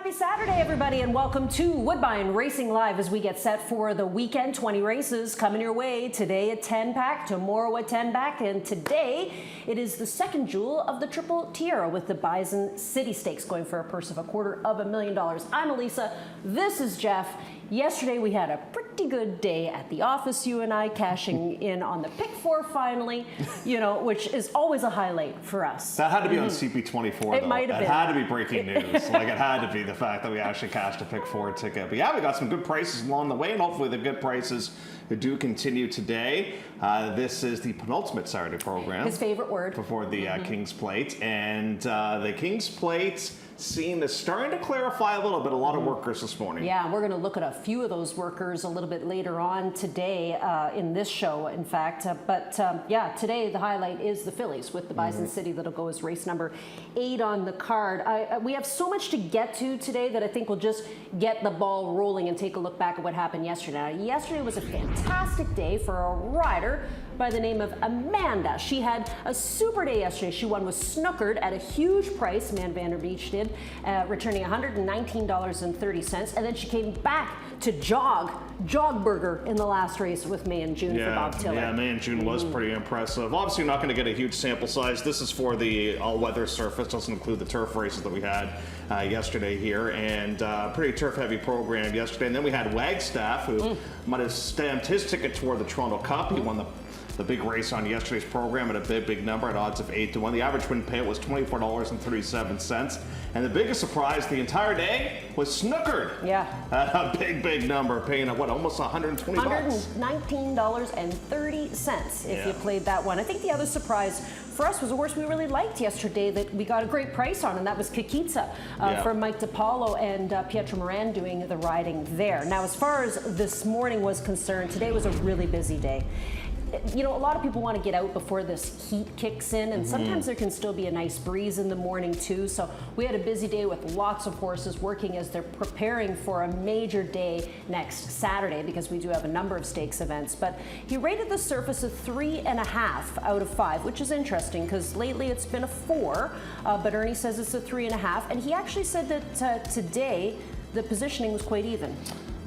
Happy Saturday, everybody, and welcome to Woodbine Racing Live as we get set for the weekend. 20 races coming your way today at 10 pack, tomorrow at 10 pack, and today it is the second jewel of the Triple Tiara with the Bison City Stakes going for a purse of $250,000. I'm Elisa. This is Jeff. Yesterday we had a pretty good day at the office, you and I, cashing in on the pick four finally, which is always a highlight for us. That had to be on CP24, though. It might have been. It had to be breaking news. Like, it had to be the fact that we actually cashed a pick four ticket. But yeah, we got some good prices along the way, and hopefully the good prices do continue today. This is the penultimate Saturday program. His favorite word. Before the King's Plate. And the King's Plate scene is starting to clarify a little bit. A lot of workers this morning. Yeah, we're going to look at a few of those workers a little bit later on today in this show, in fact. Yeah, today the highlight is the fillies with the Bison City that'll go as race number 8 on the card. We have so much to get to today that I think we'll just get the ball rolling and take a look back at what happened yesterday. Now, yesterday was a fantastic day for a rider by the name of Amanda. She had a super day yesterday. She won with Snookered at a huge price, Man Vanderbeach did, returning $119.30. And then she came back to Jogburger in the last race with May and June for Bob Tiller. Yeah, May and June was pretty impressive. Obviously, you're not going to get a huge sample size. This is for the all-weather surface. Doesn't include the turf races that we had yesterday here. And pretty turf-heavy program yesterday. And then we had Wagstaff, who might have stamped his ticket toward the Toronto Cup. He won the big race on yesterday's program at a big number at odds of 8-1. The average win payout was $24.37. And the biggest surprise the entire day was Snookered. Yeah. At a big number, paying almost $120. $119.30 if you played that one. I think the other surprise for us was a horse we really liked yesterday that we got a great price on, and that was Kikitsa for Mike DiPaolo and Pietro Moran doing the riding there. Now, as far as this morning was concerned, today was a really busy day. A lot of people want to get out before this heat kicks in, and sometimes there can still be a nice breeze in the morning too. So we had a busy day with lots of horses working as they're preparing for a major day next Saturday, because we do have a number of stakes events. But he rated the surface a 3.5 out of 5, which is interesting because lately it's been a 4, but Ernie says it's a 3.5, and he actually said that today the positioning was quite even.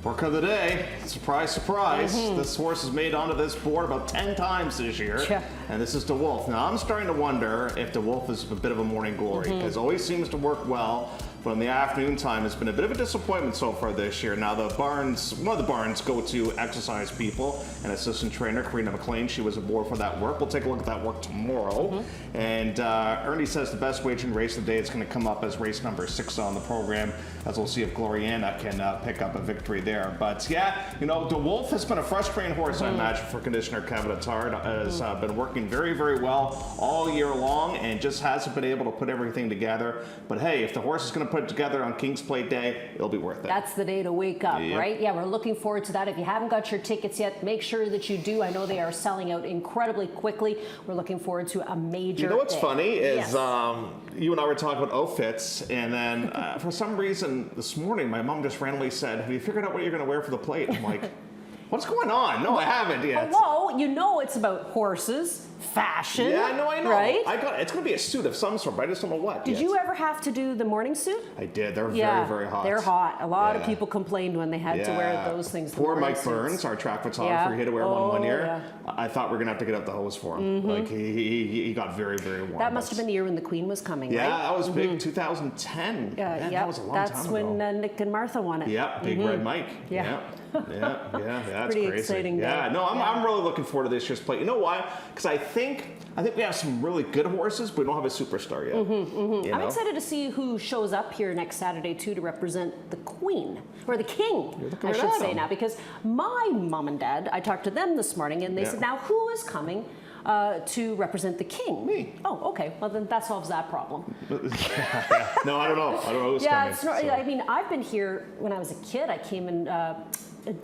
Work of the day. Surprise, surprise. This horse has made onto this board about 10 times this year. Yeah. And this is DeWolf. Now, I'm starting to wonder if DeWolf is a bit of a morning glory, because it always seems to work well. But in the afternoon time, it's been a bit of a disappointment so far this year. Now, one of the Barnes go-to exercise people, an assistant trainer, Karina McLean, she was aboard for that work. We'll take a look at that work tomorrow. And Ernie says the best wagering race of the day is going to come up as race number 6 on the program, as we'll see if Gloriana can pick up a victory there. But yeah, DeWolf has been a frustrating horse, I imagine, for conditioner Kevin Attard. Has been working very well all year long and just hasn't been able to put everything together. But hey, if the horse is going to put it together on King's Plate Day, it'll be worth it. That's the day to wake up, right? Yeah, we're looking forward to that. If you haven't got your tickets yet, make sure that you do. I know they are selling out incredibly quickly. We're looking forward to a major You know what's day. funny is you and I were talking about outfits, and then for some reason this morning, my mom just randomly said, "Have you figured out what you're going to wear for the plate?" I'm like, what's going on? No, I haven't yet. Hello, it's about horses, fashion. Yeah, no, I know. Right? It's going to be a suit of some sort, but I just don't know what. Did you ever have to do the morning suit? I did. They're very hot. They're hot. A lot of people complained when they had to wear those things. Poor Mike Burns, our track photographer, he had to wear one year. Yeah. I thought we were going to have to get out the hose for him. Like, he got very warm. That must have been the year when the Queen was coming, right? Yeah, that was big, 2010. Man, that was a long time ago. That's when Nick and Martha won it. Yeah, Big Red Mike. Yeah, that's pretty crazy. Exciting yeah, no, I'm really looking forward to this year's plate. You know why? Because I think we have some really good horses, but we don't have a superstar yet. I'm excited to see who shows up here next Saturday too to represent the Queen or the King, I should say now, because my mom and dad, I talked to them this morning, and they said, "Now who is coming to represent the King?" Me. Oh, okay. Well, then that solves that problem. No, I don't know. I don't know who's coming. It's not, I mean, I've been here when I was a kid. I came in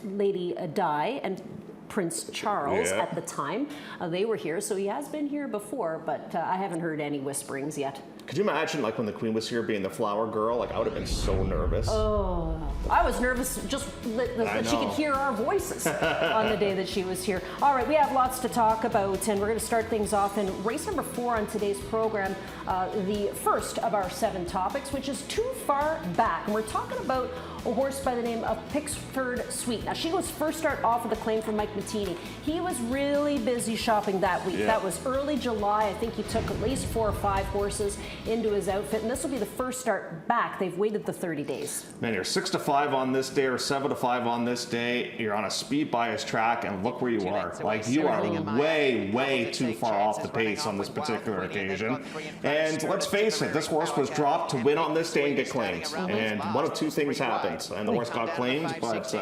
Lady Di and Prince Charles at the time. They were here, so he has been here before, but I haven't heard any whisperings yet. Could you imagine, like, when the Queen was here being the flower girl? Like, I would have been so nervous. Oh, I was nervous just that she could hear our voices on the day that she was here. All right, we have lots to talk about, and we're going to start things off in race number 4 on today's program, the first of our 7 topics, which is Too Far Back. And we're talking about a horse by the name of Pickford Sweet. Now, she was first start off with a claim from Mike Mattini. He was really busy shopping that week. Yeah. That was early July. I think he took at least 4 or 5 horses into his outfit, and this will be the first start back. They've waited the 30 days. Man, you're 6 to 5 on this day or 7 to 5 on this day. You're on a speed bias track, and look where you are. Like, you are way too far off the pace on this particular occasion. And let's face it, this horse was dropped to win on this day and get claimed. And one of 2 things happened. And the horse got claimed, but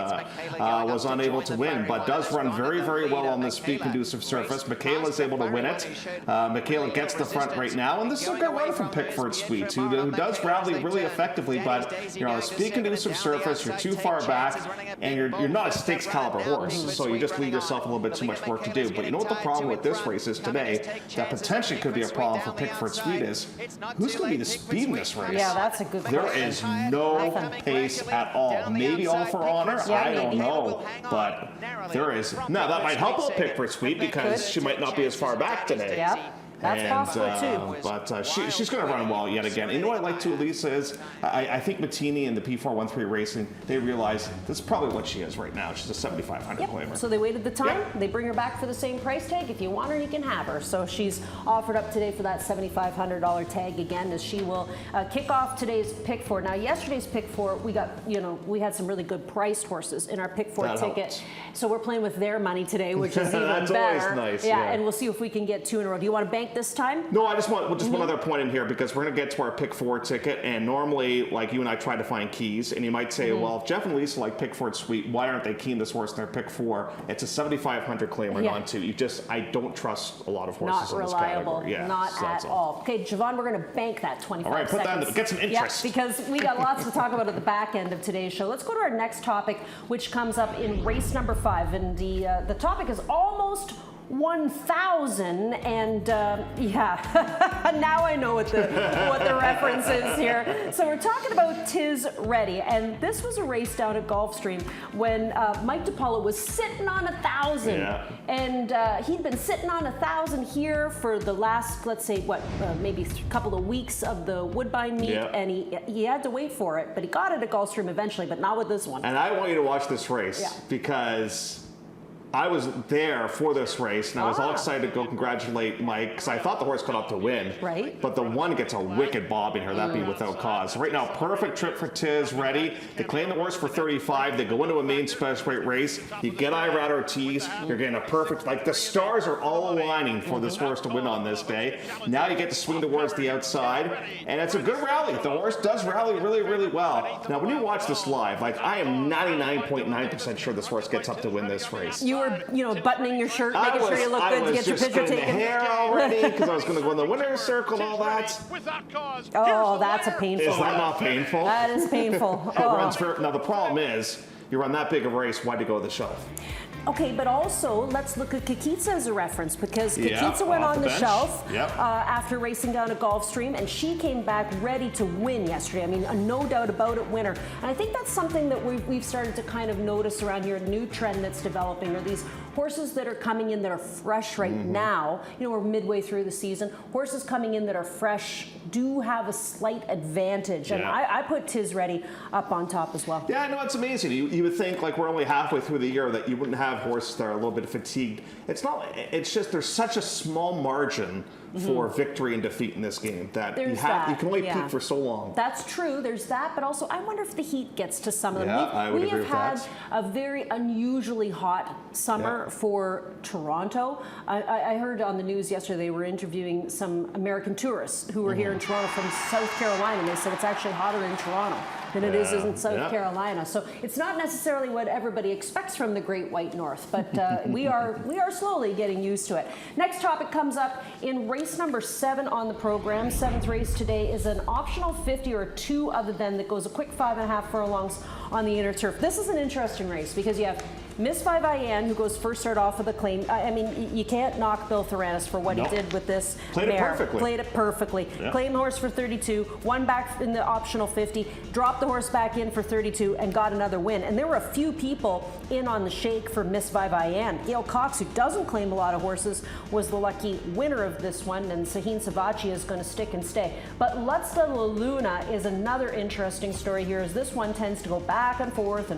was unable to win. But does run very well on this speed-conducive surface. Michaela's able to win it. Michaela gets the front right now, and this is a good run from Pickford Sweet, who does rally really effectively. But you're on a speed-conducive surface, you're too far back, and you're not a stakes caliber horse, so you just leave yourself a little bit too much work to do. But you know what the problem with this race is today? That potentially could be a problem for Pickford Sweet is who's going to be the speed in this race? Yeah, that's a good question. There is no pace at all. Maybe All for Honor, I don't know, but there is. Now that might help out Pickford Sweet because she might not be as far back today. Yep. That's possible too. But she's going to run well yet again. And you know what I like too, Lisa, is I think Mattini and the P413 Racing, they realize this is probably what she is right now. She's a 7,500 claimer. So they waited the time. They bring her back for the same price tag. If you want her, you can have her. So she's offered up today for that $7,500 tag again, as she will kick off today's pick 4. Now, yesterday's pick 4, we got, we had some really good priced horses in our pick 4 ticket. Helps. So we're playing with their money today, which is even That's better. Always nice. Yeah, and we'll see if we can get 2 in a row. Do you want to bank this time? No, I just want one other point in here because we're going to get to our pick 4 ticket, and normally, like, you and I try to find keys, and you might say, well, if Jeff and Lisa like Pickford Sweet, why aren't they keying this horse in their pick 4? It's a 7,500 claimer, on 2. I don't trust a lot of horses in this category. Yeah, not at all. Okay, Javon, we're going to bank that 25 All right, put seconds. that in, get some interest. Yeah, because we got lots to talk about at the back end of today's show. Let's go to our next topic, which comes up in race number 5, and the topic is almost 1,000, and now I know what the reference is here. So we're talking about Tbred, and this was a race down at Gulfstream when Mike DiPaolo was sitting on 1,000, and he'd been sitting on 1,000 here for the last, let's say, maybe a couple of weeks of the Woodbine meet, and he had to wait for it, but he got it at Gulfstream eventually, but not with this one. And I want you to watch this race because I was there for this race, and I was all excited to go congratulate Mike because I thought the horse got up to win. Right. But the one gets a wicked bob in here. That'd be without cause. Right now, perfect trip for Tbred. They claim the horse for 35. They go into a main special weight race. You get Irad Ortiz. You're getting a perfect, like, the stars are all aligning for this horse to win on this day. Now you get to swing towards the outside, and it's a good rally. The horse does rally really well. Now, when you watch this live, like, I am 99.9% sure this horse gets up to win this race. You were, buttoning your shirt, making sure you look good to get your picture taken. I was just getting the hair already because I was going to go in the winner's circle and all that. Oh, that's a painful one. Is that not painful? That is painful. Now, the problem is, you're on that big of a race, why'd you go to the shelf? Okay, but also let's look at Kikitsa as a reference because Kikitsa went on the shelf after racing down at Gulfstream, and she came back ready to win yesterday. I mean, no doubt about it, winner. And I think that's something that we've started to kind of notice around here, a new trend that's developing are these horses that are coming in that are fresh right now. We're midway through the season. Horses coming in that are fresh do have a slight advantage, and I put Tbred up on top as well. Yeah, no, it's amazing. You would think, like, we're only halfway through the year that you wouldn't have horses that are a little bit fatigued. It's not. It's just there's such a small margin for victory and defeat in this game that you can only peak for so long. That's true. There's that, but also I wonder if the heat gets to some of them. I would agree with that. We have had a very unusually hot summer for Toronto. I heard on the news yesterday they were interviewing some American tourists who were here in Toronto from South Carolina, and they said it's actually hotter in Toronto than it is in South Carolina. So it's not necessarily what everybody expects from the Great White North, but we are slowly getting used to it. Next topic comes up in race number 7 on the program. 7th race today is an optional 50 or 2 other than that goes a quick 5.5 furlongs on the inner turf. This is an interesting race because you have Miss Vivian, who goes first start off with a claim. I mean, you can't knock Bill Theranis for what he did with this Played mare. it perfectly. Played it perfectly. Yeah. Claimed the horse for 32, won back in the optional 50, dropped the horse back in for 32, and got another win. And there were a few people in on the shake for Miss Vivian. Gail Cox, who doesn't claim a lot of horses, was the lucky winner of this one, and Sahin Savachi is going to stick and stay. But Lutz de la Luna is another interesting story here, as this one tends to go back and forth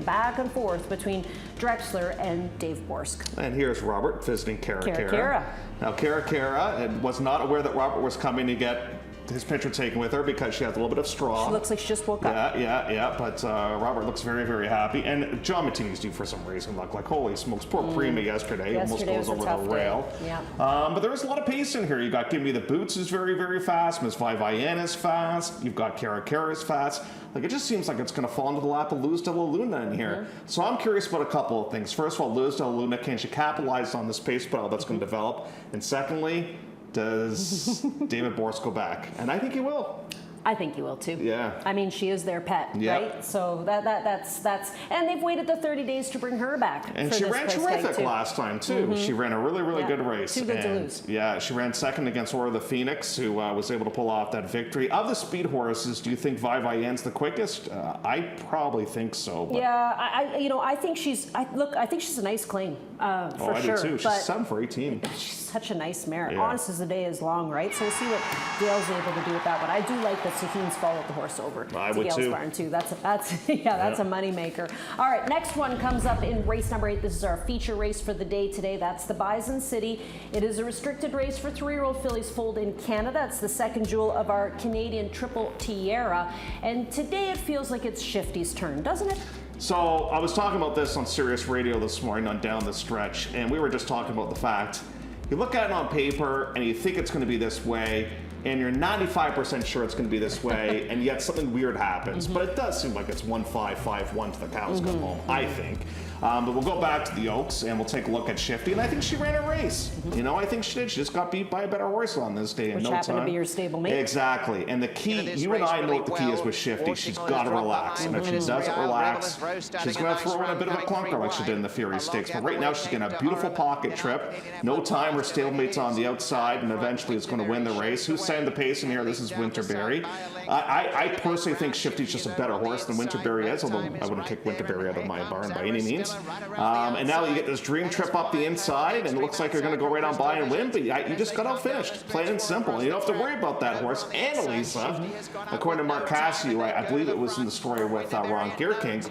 between Drexler and Dave Borsk. And here's Robert visiting Cara. Now, Cara was not aware that Robert was coming to get his picture taken with her because she has a little bit of straw. She looks like she just woke up. Yeah. But Robert looks very, very happy. And John Mattini's due for some racing luck. Like, holy smokes, poor Prima yesterday almost goes over the rail. Yeah. But there's a lot of pace in here. You got Give Me the Boots is very, very fast. Miss Vivian is fast. You've got Cara is fast. Like, it just seems like it's going to fall into the lap of Luz de la Luna in here. So I'm curious about a couple of things. First of all, Luz de la Luna, can she capitalize on this pace battle that's going to develop? And secondly, does David Borsk go back? And I think he will. I think you will too. Yeah. I mean, she is their pet, right? So that's and they've waited the 30 days to bring her back. And she ran terrific last time too. She ran a really good race. Too good to lose. Yeah, she ran second against Aura the Phoenix, who was able to pull off that victory. Of the speed horses, do you think Vivian's the quickest? I probably think so. But yeah, I think she's. I think she's a nice claim. For I sure. do too. She's 7 for 18. She's such a nice mare. Yeah. Honest as the day is long, right? So we'll see what Gail's able to do with that one. I do like that Sahin's followed the horse over to Gail's barn too. That's a money maker. All right, next one comes up in race number 8. This is our feature race for the day today. That's the Bison City. It is a restricted race for 3-year-old fillies foaled in Canada. It's the second jewel of our Canadian Triple Tierra. And today it feels like it's Shifty's turn, doesn't it? So I was talking about this on Sirius Radio this morning on Down the Stretch, and we were just talking about the fact you look at it on paper and you think it's going to be this way, and you're 95% sure it's going to be this way, and yet something weird happens. But it does seem like it's 1-5, 5-1 to the cows come home, I think. But we'll go back to the Oaks and we'll take a look at Shifty, and I think she ran a race. You know, I think she did. She just got beat by a better horse on this day in no time. Which happened to be your stablemate. Exactly. And the key, you and I know what the key is with Shifty. She's got to relax. And if she doesn't relax, she's going to throw in a bit of a clunker like she did in the Fury Stakes. But right now, she's getting a beautiful pocket trip. No time. Her stablemate's on the outside, and eventually it's going to win the race. Who's saying the pace in here? This is Winterberry. I personally think Shifty's just a better horse than Winterberry is, although I wouldn't kick Winterberry out of my barn by any means. And now you get this dream trip up the inside, and it looks like you're going to go right on by and win, but you just got outfinished. Plain and simple. And you don't have to worry about that horse. And Elisa, according to Mark Cassidy, I believe it was in the story with Ron Gearking,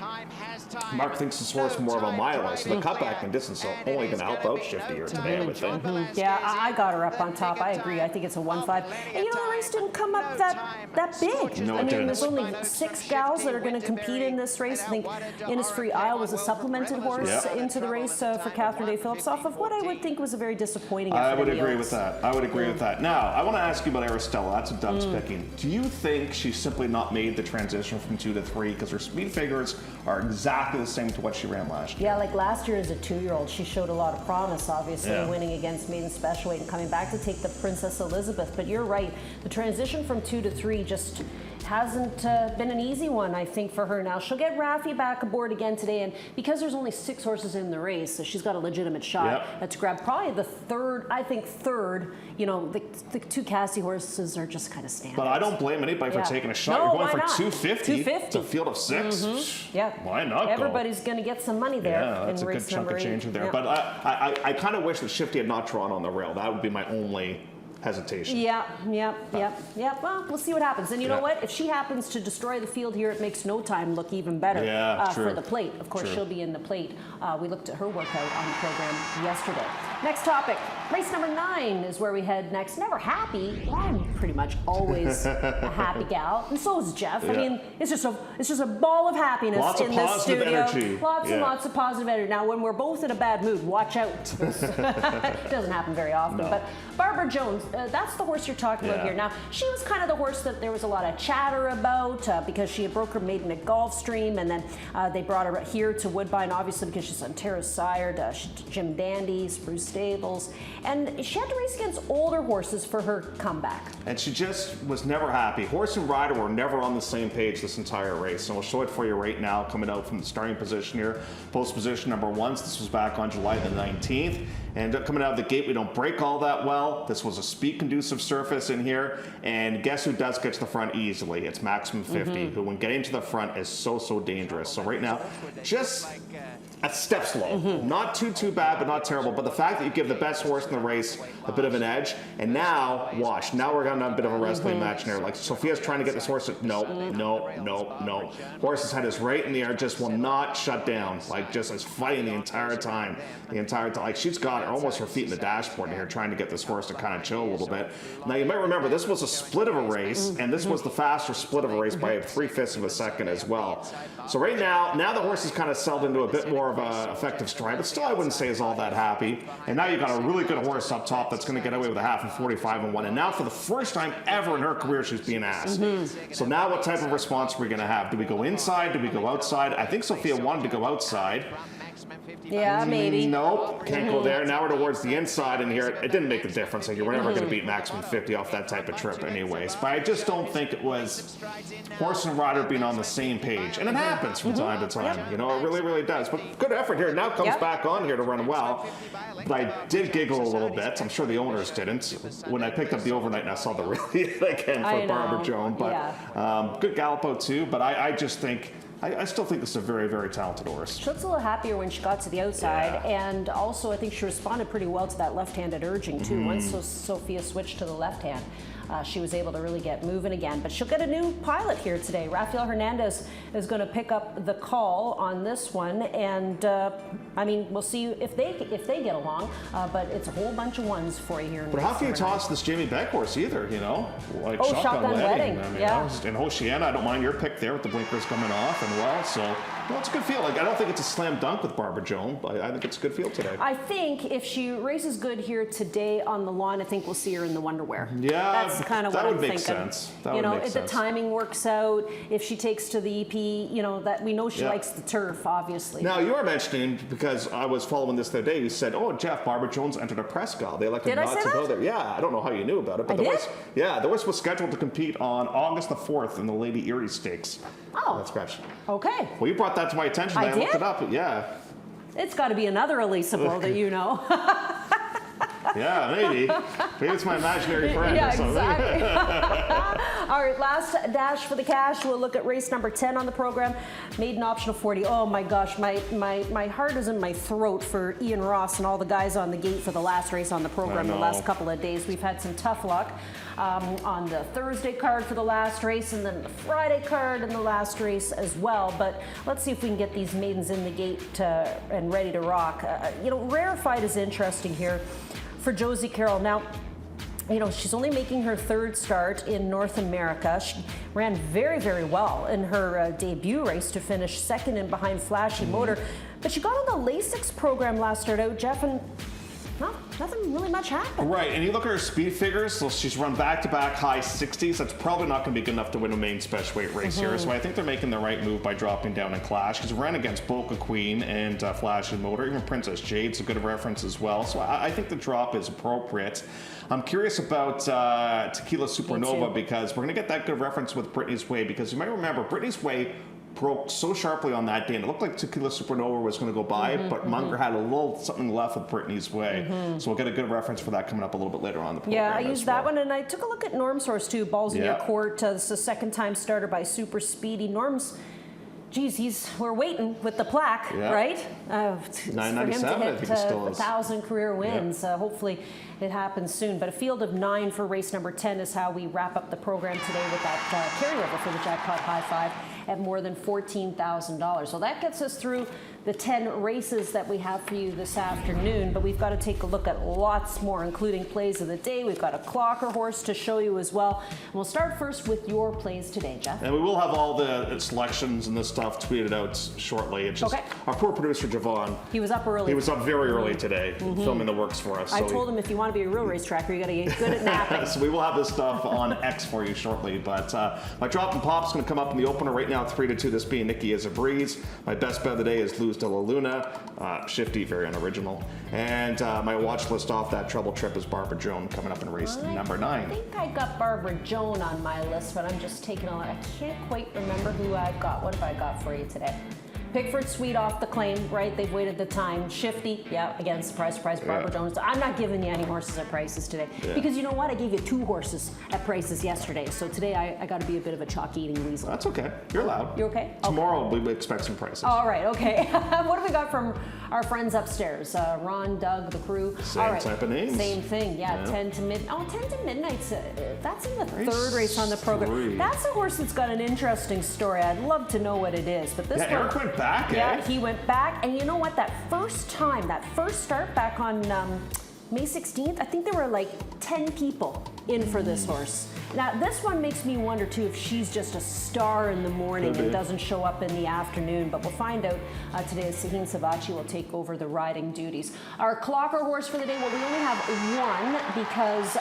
Mark thinks this horse more of a miler, so the cutback and distance are only going to help out Shifty here today, I would think. Yeah, I got her up on top. I agree. I think it's a 1-5. And the race didn't come up that big. No, I mean, didn't. there's only 6 gals that are going to compete in this race. I think Innisfree Isle was a supplemented horse into the race for Catherine Day Phillips, off of what I would think was a very disappointing effort. I would agree with that. I would agree with that. Now, I want to ask you about Aristella. That's a Doug's picking. Do you think she's simply not made the transition from 2 to 3 because her speed figures are exactly the same to what she ran last year? Yeah, like last year as a 2-year-old, she showed a lot of promise, obviously, winning against Maiden Special Weight and coming back to take the Princess Elizabeth. But you're right, the transition from 2 to 3 just hasn't been an easy one, I think, for her. Now, she'll get Raffy back aboard again today, and because there's only 6 horses in the race, so she's got a legitimate shot to grab probably the third, the 2 Cassie horses are just kind of standard. But I don't blame anybody for taking a shot. No, You're going for not? 250. 250. It's a field of 6. Yeah. Why not Everybody's going to get some money there. Yeah, that's in a race good chunk of change there. Yeah. But I kind of wish that Shifty had not drawn on the rail. That would be my only hesitation. Yeah. Well, we'll see what happens. And you know what? If she happens to destroy the field here, it makes No Time look even better for the plate. Of course, she'll be in the plate. We looked at her workout on the program yesterday. Next topic. Race number 9 is where we head next. Never happy. Well, I'm pretty much always a happy gal, and so is Jeff. I mean, it's just a ball of happiness in this studio. Energy. Lots and lots of positive energy. Now, when we're both in a bad mood, watch out. It doesn't happen very often. No. But Barbara Jones, that's the horse you're talking about here. Now, she was kind of the horse that there was a lot of chatter about because she had broke her maiden at Gulfstream, and then they brought her here to Woodbine, obviously because she's on Terrace Sired, Jim Dandy, Spruce Stables. and she had to race against older horses for her comeback. And she just was never happy. Horse and rider were never on the same page this entire race. So I'll show it for you right now, coming out from the starting position here. Post position number 1. So this was back on July the 19th. And coming out of the gate, we don't break all that well. This was a speed-conducive surface in here. And guess who does get to the front easily? It's Maximum 50, who when getting to the front is so dangerous. So right now, just a step slow. Not too bad, but not terrible. But the fact that you give the best horse in the race a bit of an edge, and now, watch, now we're going to have a bit of a wrestling match in there. Like, Sophia's trying to get this horse, no. Horse's head is right in the air, just will not shut down. Like, just is fighting the entire time. Like, she's got almost her feet in the dashboard in here, trying to get this horse to kind of chill a little bit. Now, you might remember, this was a split of a race, and this was the faster split of a race by 3/5 of a second as well. So right now the horse is kind of settled into a bit more of an effective stride, but still I wouldn't say is all that happy. And now you've got a really good horse up top that's going to get away with a half and 45-1. And now for the first time ever in her career, she's being asked. So now what type of response are we going to have? Do we go inside? Do we go outside? I think Sophia wanted to go outside. Yeah, maybe. Nope, can't go there. Now we're towards the inside, and here it didn't make the difference. Like, we're never going to beat Maximum 50 off that type of trip anyways. But I just don't think it was horse and rider being on the same page. And it happens from time to time. You know, it really does. But good effort here. Now comes back on here to run well. But I did giggle a little bit. I'm sure the owners didn't when I picked up the overnight and I saw the rally again for Barbara Joan. But good gallop out too. But I just think, I still think this is a very talented horse. She looks a little happier when she got to the outside, and also I think she responded pretty well to that left-handed urging too. Once Sophia switched to the left hand, she was able to really get moving again. But she'll get a new pilot here today. Rafael Hernandez is going to pick up the call on this one, and I mean, we'll see if they get along. But it's a whole bunch of ones for you here. But how can you toss this Jamie Beck horse either? You know, like Shotgun Wedding. I mean, and Hoshiana, I don't mind your pick there with the blinkers coming off and well. So well, it's a good field. Like, I don't think it's a slam dunk with Barbara Joan, but I think it's a good field today. I think if she races good here today on the lawn, I think we'll see her in the Wonderwear. Yeah, that's kind of what I'm thinking. Sense. That you would know, make if sense. the timing works out, if she takes to the EP, you know, that we know she likes the turf, obviously. Now, you were mentioning, because I was following this the other day, you said, oh, Jeff, Barbara Jones entered a press gala. They elected not to go there. Yeah, I don't know how you knew about it, but the horse was scheduled to compete on August the 4th in the Lady Erie Stakes. Oh, that's scratch. Okay. Well, you brought that to my attention. I looked it up. Yeah. It's got to be another Elisa Bull that you know. Yeah, maybe. Maybe it's my imaginary friend or something. Exactly. All right, last dash for the cash. We'll look at race number 10 on the program. Maiden optional 40. Oh my gosh, my heart is in my throat for Ian Ross and all the guys on the gate for the last race on the program the last couple of days. We've had some tough luck on the Thursday card for the last race, and then the Friday card in the last race as well. But let's see if we can get these maidens in the gate and ready to rock. You know, Rarefied is interesting here for Josie Carroll. Now, you know, she's only making her third start in North America. She ran very well in her debut race to finish second in behind Flashy Motor. But she got on the Lasix program last start out, Jeff, and nothing really much happened. Right, and you look at her speed figures, so she's run back-to-back high 60s. That's probably not going to be good enough to win a main special weight race here. So I think they're making the right move by dropping down in class. She's ran against Boca Queen and Flash and Motor. Even Princess Jade's a good reference as well. So I think the drop is appropriate. I'm curious about Tequila Supernova, because we're going to get that good reference with Brittany's Way, because you might remember Brittany's Way broke so sharply on that day, and it looked like Tequila Supernova was going to go by, but Munger had a little something left with Brittany's Way. So we'll get a good reference for that coming up a little bit later on the program. Yeah, I used that one, and I took a look at Norm's horse too, Balls in Your Court. This is a second-time starter by Super Speedy. Norm's, geez, we're waiting with the plaque, right? 997, I think he still is. 1,000 career wins. Hopefully it happens soon. But a field of 9 for race number 10 is how we wrap up the program today with that carryover for the Jackpot High Five at more than $14,000. So that gets us through the 10 races that we have for you this afternoon, but we've got to take a look at lots more, including plays of the day. We've got a clocker horse to show you as well. And we'll start first with your plays today, Jeff. And we will have all the selections and this stuff tweeted out shortly. It's just our poor producer, Javon. He was up early. He was up very early today, filming the works for us. I told him if you want to be a real racetracker, you got to get good at napping. So we will have this stuff on X for you shortly. But my drop and pop's going to come up in the opener right now, 3-2. This being Nikki is a Breeze. My best bet of the day is Lose Luz de la Luna, shifty, very unoriginal. And my watch list off that treble trip is Barbara Joan coming up in race number 9. I think I got Barbara Joan on my list, but I'm just taking a look. I can't quite remember who I've got. What have I got for you today? Pickford Sweet off the claim, right? They've waited the time. Shifty, yeah, again, surprise, surprise, Barbara Jones. I'm not giving you any horses at prices today because you know what? I gave you 2 horses at prices yesterday. So today I got to be a bit of a chalk-eating weasel. That's okay. You're allowed. You okay? Tomorrow we expect some prices. All right, okay. What have we got from our friends upstairs? Ron, Doug, the crew. Same type of names. Same thing, yeah. 10 to midnight's. That's in the third race on the program. 3. That's a horse that's got an interesting story. I'd love to know what it is, but this one. Eric went back, he went back, and you know what? That first start back on May 16th, I think there were like 10 people in for this horse. Now, this one makes me wonder, too, if she's just a star in the morning and doesn't show up in the afternoon. But we'll find out today as Sahin Savachi will take over the riding duties. Our clocker horse for the day, well, we only have one because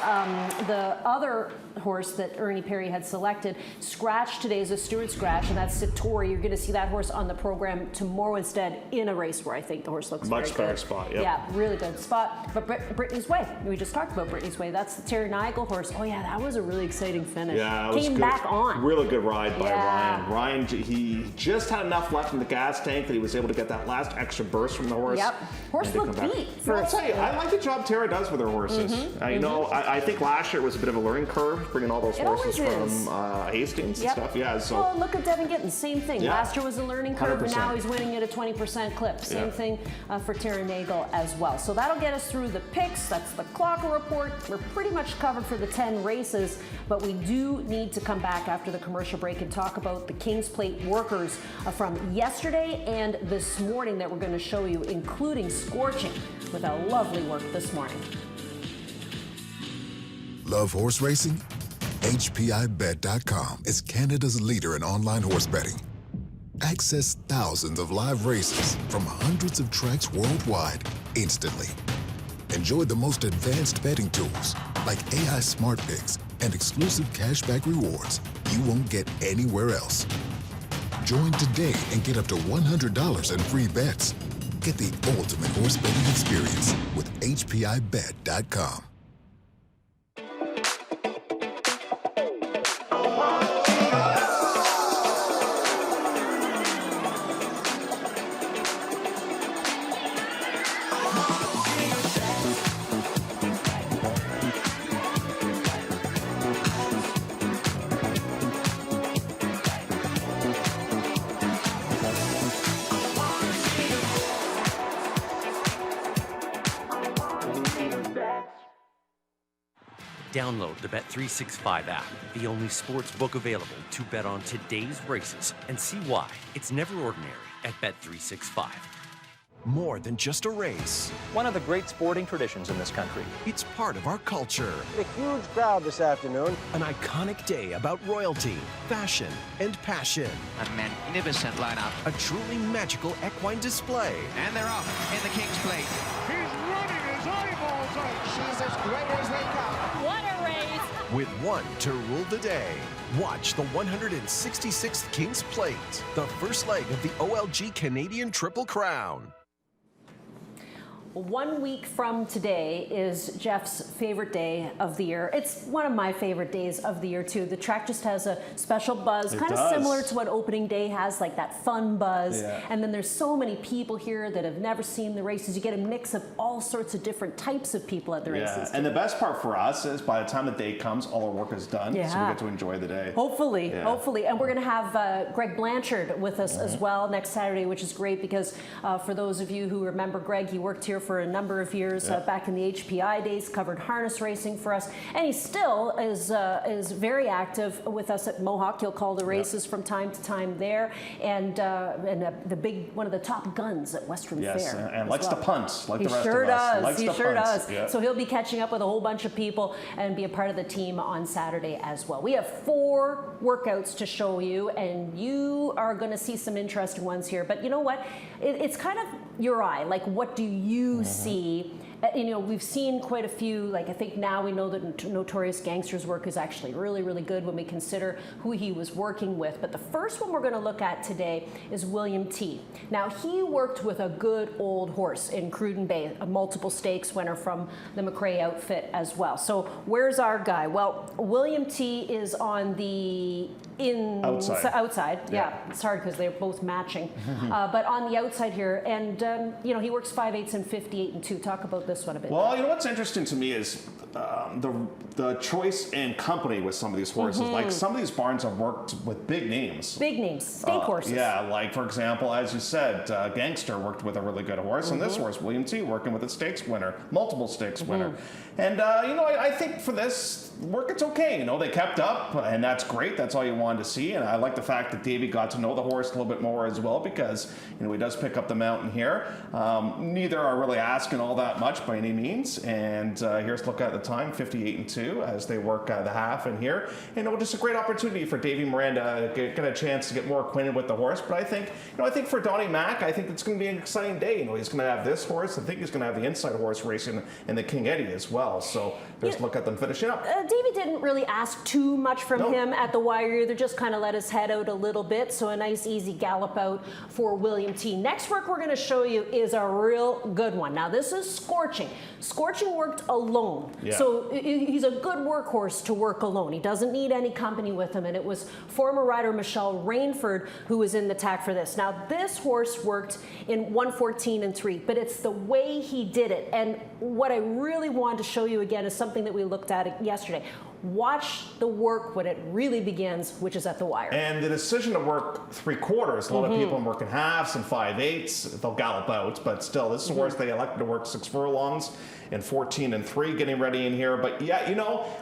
the other horse that Ernie Perry had selected scratched today is a steward scratch, and that's Satori. You're going to see that horse on the program tomorrow instead in a race where I think the horse looks much better spot. Yep. Yeah, really good spot. But Brittany's Way, we just talked about Brittany's Way. That's the Terry Nigel horse. Oh yeah, that was a really exciting finish. Yeah, it was Came good. back on. Really good ride by Ryan. Ryan, he just had enough left in the gas tank that he was able to get that last extra burst from the horse. Yep. Horse looked beat. I'll tell you, I like the job Tara does with her horses. You know, I think last year was a bit of a learning curve, bringing all those horses from Hastings and stuff. Yeah. So. Well, look at Devin Gittins. Same thing. Yeah. Last year was a learning curve, 100%. and now he's winning at a 20% clip. Same thing for Terry Nagel as well. So that'll get us through the picks. That's the clocker report. We're pretty much covered for the 10 races, but we do need to come back after the commercial break and talk about the King's Plate workers from yesterday and this morning that we're going to show you, including Scorching with a lovely work this morning. Love horse racing? HPIBet.com is Canada's leader in online horse betting. Access thousands of live races from hundreds of tracks worldwide instantly. Enjoy the most advanced betting tools like AI Smart Picks and exclusive cashback rewards you won't get anywhere else. Join today and get up to $100 in free bets. Get the ultimate horse betting experience with HPIBet.com. Download the Bet365 app, the only sports book available to bet on today's races, and see why it's never ordinary at Bet365. More than just a race. One of the great sporting traditions in this country. It's part of our culture. A huge crowd this afternoon. An iconic day about royalty, fashion, and passion. A magnificent lineup. A truly magical equine display. And they're off in the King's Plate. He's running his eyeballs out. She's as great as they come. What a race! With one to rule the day. Watch the 166th King's Plate, the first leg of the OLG Canadian Triple Crown. 1 week from today is Jeff's favorite day of the year. It's one of my favorite days of the year, too. The track just has a special buzz, kind of similar to what opening day has, like that fun buzz. Yeah. And then there's so many people here that have never seen the races. You get a mix of all sorts of different types of people at the races. And the best part for us is by the time the day comes, all our work is done, so we get to enjoy the day. Hopefully. And we're going to have Greg Blanchard with us as well next Saturday, which is great because for those of you who remember Greg, he worked here for a number of years back in the HPI days, covered harness racing for us, and he still is very active with us at Mohawk. He'll call the races from time to time there, and the big one of the top guns at Western Fair. And likes to punt like the rest of us. He sure does. Yeah. So he'll be catching up with a whole bunch of people and be a part of the team on Saturday as well. We have 4 workouts to show you, and you are going to see some interesting ones here. But you know what? It's kind of your eye. Like, what do you see we've seen quite a few, like I think now we know that Notorious Gangster's work is actually really, really good when we consider who he was working with. But the first one we're going to look at today is William T. Now, he worked with a good old horse in Cruden Bay, a multiple stakes winner from the McRae outfit as well. So where's our guy? Well, William T is on the outside. Yeah, it's hard because they're both matching. But on the outside here, and he works 5/8 and 58 and 2. Talk about this one a bit. Well, what's interesting to me is the choice and company with some of these horses. Like some of these barns have worked with big names. Big names, stake horses. Yeah, like for example, as you said, Gangster worked with a really good horse, and this horse, William T, working with a stakes winner, multiple stakes winner. And I think for this work, it's okay. They kept up, and that's great. That's all you wanted to see. And I like the fact that Davey got to know the horse a little bit more as well, because he does pick up the mountain here. Neither are really asking all that much by any means. And here's a look at the time, 58 and 2, as they work the half in here. And just a great opportunity for Davey Miranda to get a chance to get more acquainted with the horse. But I think for Donnie Mack, I think it's going to be an exciting day. He's going to have this horse. I think he's going to have the inside horse racing in the King Eddie as well. So there's a look at them finishing up. Davey didn't really ask too much from him at the wire either, just kind of let his head out a little bit. So a nice easy gallop out for William T. Next work we're going to show you is a real good one. Now this is Scorching. Scorching worked alone. Yeah. So he's a good workhorse to work alone. He doesn't need any company with him, and it was former rider Michelle Rainford who was in the tack for this. Now this horse worked in 1:14 and 3, but it's the way he did it. And what I really wanted to show you again is something that we looked at yesterday. Watch the work when it really begins, which is at the wire. And the decision to work 3/4, a lot of people are working halves and 5/8, they'll gallop out, but still, this is a horse they elected to work 6 furlongs in 14 and 3, getting ready in here. But yeah,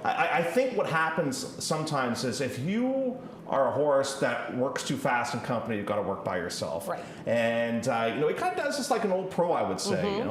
I think what happens sometimes is if you are a horse that works too fast in company, you've got to work by yourself. Right. And, he kind of does this like an old pro, I would say.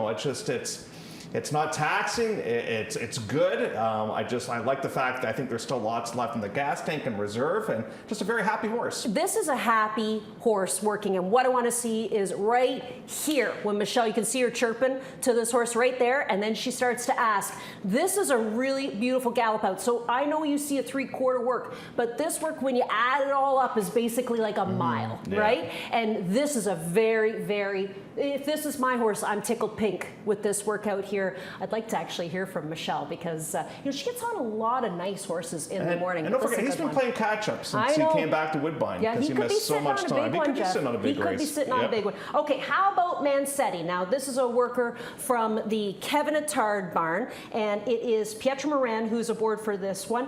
It's not taxing. It's good. I like the fact that I think there's still lots left in the gas tank and reserve, and just a very happy horse. This is a happy horse working, and what I want to see is right here when Michelle, you can see her chirping to this horse right there, and then she starts to ask. This is a really beautiful gallop out. So I know you see a 3/4 work, but this work, when you add it all up, is basically like a mile, right? And this is a very, very. If this is my horse, I'm tickled pink with this workout here. I'd like to actually hear from Michelle because she gets on a lot of nice horses in the morning. And don't forget, he's been playing catch up since he came back to Woodbine because he missed so much time. He could be sitting on a big race. He could be sitting on a big one. Okay, how about Mansetti? Now, this is a worker from the Kevin Attard barn, and it is Pietro Moran who's aboard for this one.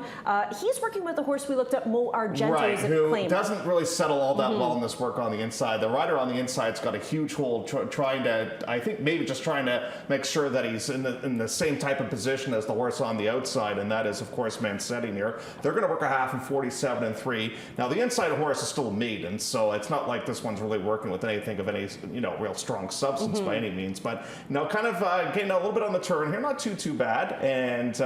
He's working with a horse we looked at, Mo Argento's who doesn't really settle all that well in this work on the inside. The rider on the inside's got a huge hold, trying to make sure that he's in the same type of position as the horse on the outside, and that is, of course, Mansetti here. They're going to work a half in 47 and 3. Now, the inside horse is still a maiden, so it's not like this one's really working with anything of any, real strong substance by any means, but, kind of getting a little bit on the turn here, not too bad, and,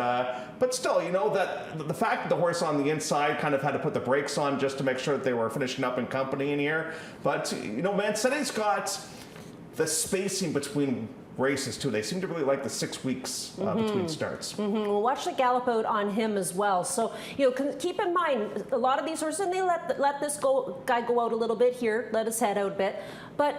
but still, that the fact that the horse on the inside kind of had to put the brakes on just to make sure that they were finishing up in company in here, but, Mansetti's got the spacing between races too. They seem to really like the 6 weeks between starts. We'll watch the gallop out on him as well. So keep in mind a lot of these horses, and they let this guy go out a little bit here, let his head out a bit. But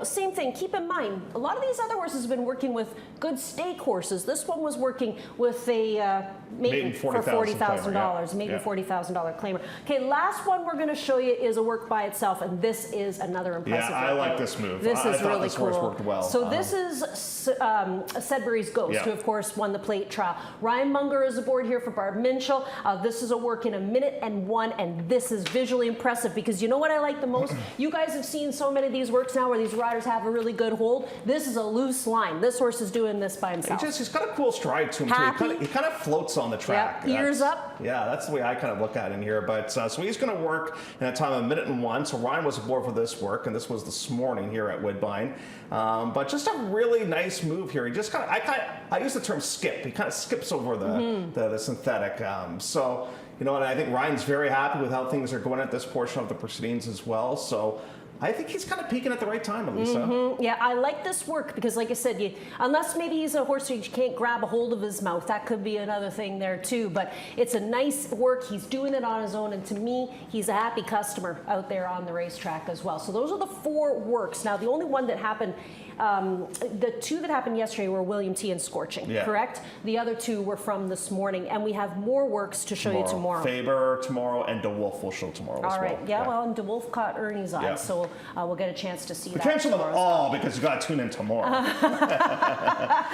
same thing. Keep in mind a lot of these other horses have been working with good stake horses. This one was working with a maiden for $40,000, maiden $40,000 claimer. Okay, last one we're going to show you is a work by itself, and this is another impressive. Yeah, I like this move. This is really this cool. Horse worked well. So this is Sudbury's Ghost, who of course won the plate trial. Ryan Munger is aboard here for Barb Minshall. This is a work in 1:01, and this is visually impressive because you know what I like the most? You guys have seen so many of these works now where these riders have a really good hold. This is a loose line. This horse is doing this by himself. He's got a cool stride to him too. He kind of floats on the track. Yep. Ears up. Yeah, that's the way I kind of look at him here. But so he's going to work in a time of 1:01. So Ryan was aboard for this work, and this was this morning here at Woodbine. But just a really nice move here. He just I use the term skip. He kind of skips over the synthetic. And I think Ryan's very happy with how things are going at this portion of the proceedings as well. So I think he's kind of peaking at the right time, Elisa. Yeah, I like this work because, like I said, unless maybe he's a horse who can't grab a hold of his mouth, that could be another thing there too. But it's a nice work. He's doing it on his own, and to me, he's a happy customer out there on the racetrack as well. So those are the 4 works. Now, the only one that happened, the 2 that happened yesterday were William T and Scorching, correct? The other 2 were from this morning, and we have more works to show you tomorrow. Faber tomorrow, and DeWolf will show tomorrow as well. All right, well, and DeWolf caught Ernie's eye, so we'll get a chance to see that. We can't show them all because you got to tune in tomorrow.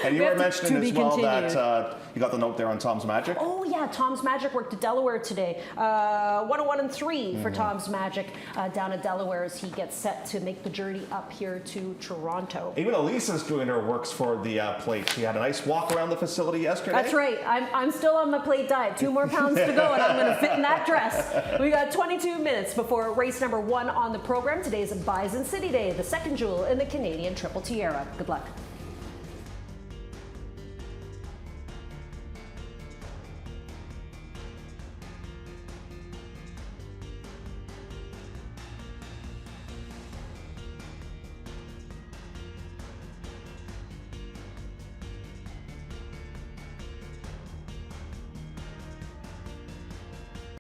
And you were mentioning as well that you got the note there on Tom's Magic. Oh yeah, Tom's Magic worked at Delaware today. 101 and 3 for Tom's Magic down at Delaware as he gets set to make the journey up here to Toronto. Even Elisa's doing her works for the plate. She had a nice walk around the facility yesterday. That's right. I'm still on my plate diet. 2 more pounds to go, and I'm going to fit in that dress. We got 22 minutes before race number 1 on the program. Today's Bison City Day, the second jewel in the Canadian Triple Tiara. Good luck.